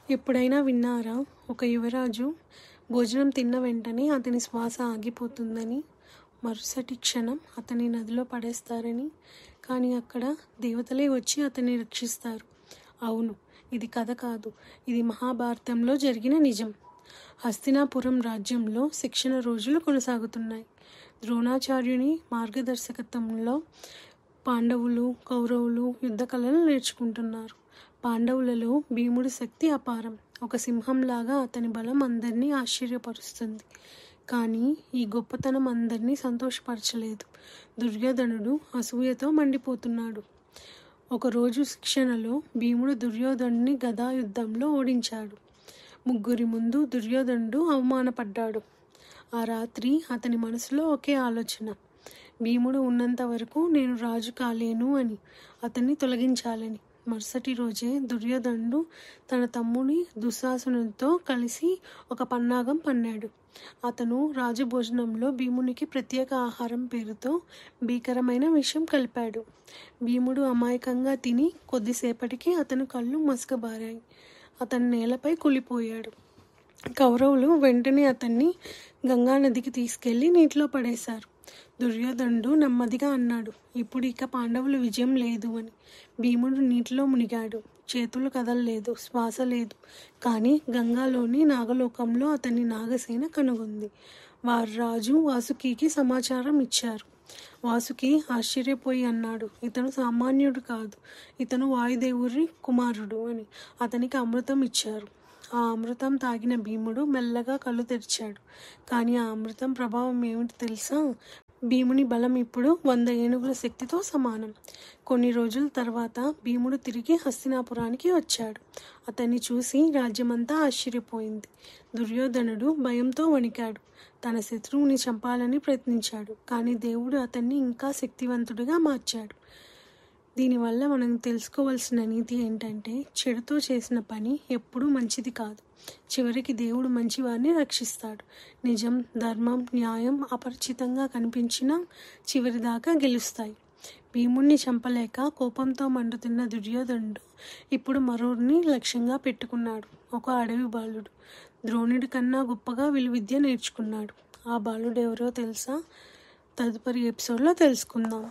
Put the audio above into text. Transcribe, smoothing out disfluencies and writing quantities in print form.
ఎప్పుడైనా విన్నారా? ఒక యువరాజు భోజనం తిన్న వెంటనే అతని శ్వాస ఆగిపోతుందని, మరుసటి క్షణం అతన్ని నదిలో పడేస్తారని. కానీ అక్కడ దేవతలే వచ్చి అతన్ని రక్షిస్తారు. అవును, ఇది కథ కాదు, ఇది మహాభారతంలో జరిగిన నిజం. హస్తినాపురం రాజ్యంలో శిక్షణ రోజులు కొనసాగుతున్నాయి. ద్రోణాచార్యుని మార్గదర్శకత్వంలో పాండవులు, కౌరవులు యుద్ధ కళలు నేర్చుకుంటున్నారు. పాండవులలో భీముడి శక్తి అపారం. ఒక సింహంలాగా అతని బలం అందరినీ ఆశ్చర్యపరుస్తుంది. కానీ ఈ గొప్పతనం అందరినీ సంతోషపరచలేదు. దుర్యోధనుడు అసూయతో మండిపోతున్నాడు. ఒకరోజు శిక్షణలో భీముడు దుర్యోధనుని గదా యుద్ధంలో ఓడించాడు. ముగ్గురి ముందు దుర్యోధనుడు అవమానపడ్డాడు. ఆ రాత్రి అతని మనసులో ఒకే ఆలోచన: భీముడు ఉన్నంత వరకు నేను రాజు కాలేను అని, అతన్ని తొలగించాలని. మరుసటి రోజే దుర్యోధనుడు తన తమ్ముడి దుశ్శాసనునితో కలిసి ఒక పన్నాగం పన్నాడు. అతను రాజభోజనంలో భీమునికి ప్రత్యేక ఆహారం పేరుతో భీకరమైన విషం కలిపాడు. భీముడు అమాయకంగా తిని కొద్దిసేపటికి అతని కళ్ళు మసకబారాయి. అతను నేలపై కూలిపోయాడు. కౌరవులు వెంటనే అతన్ని గంగానదికి తీసుకెళ్లి నీటిలో పడేశారు. దుర్యోధనుడు నెమ్మదిగా అన్నాడు, ఇప్పుడు ఇక పాండవులు విజయం లేదు అని. భీముడు నీటిలో మునిగాడు. చేతులు కదలలేదు, శ్వాస లేదు. కానీ గంగాలోని నాగలోకంలో అతన్ని నాగసేన కనుగొంది. వారు రాజు వాసుకికి సమాచారం ఇచ్చారు. వాసుకి ఆశ్చర్యపోయి అన్నాడు, ఇతను సామాన్యుడు కాదు, ఇతను వాయుదేవుడి కుమారుడు అని. అతనికి అమృతం ఇచ్చారు. ఆ అమృతం తాగిన భీముడు మెల్లగా కళ్ళు తెరిచాడు. కానీ ఆ అమృతం ప్రభావం ఏమిటి తెలుసా? భీముని బలం ఇప్పుడు 100 ఏనుగుల శక్తితో సమానం. కొన్ని రోజుల తర్వాత భీముడు తిరిగి హస్తినాపురానికి వచ్చాడు. అతన్ని చూసి రాజ్యమంతా ఆశ్చర్యపోయింది. దుర్యోధనుడు భయంతో వణికాడు. తన శత్రువుని చంపాలని ప్రయత్నించాడు. కానీ దేవుడు అతన్ని ఇంకా శక్తివంతుడిగా మార్చాడు. దీనివల్ల మనం తెలుసుకోవాల్సిన నీతి ఏంటంటే, చెడుతో చేసిన పని ఎప్పుడూ మంచిది కాదు. చివరికి దేవుడు మంచివారిని రక్షిస్తాడు. నిజం, ధర్మం, న్యాయం అపరిచితంగా కనిపించినా చివరిదాకా గెలుస్తాయి. భీముణ్ణి చంపలేక కోపంతో మండుతున్న దుర్యోధనుడు ఇప్పుడు మరోరిని లక్ష్యంగా పెట్టుకున్నాడు. ఒక అడవి బాలుడు ద్రోణుడి కన్నా గొప్పగా విలువిద్య నేర్చుకున్నాడు. ఆ బాలుడు ఎవరో తెలుసా? తదుపరి ఎపిసోడ్లో తెలుసుకుందాం.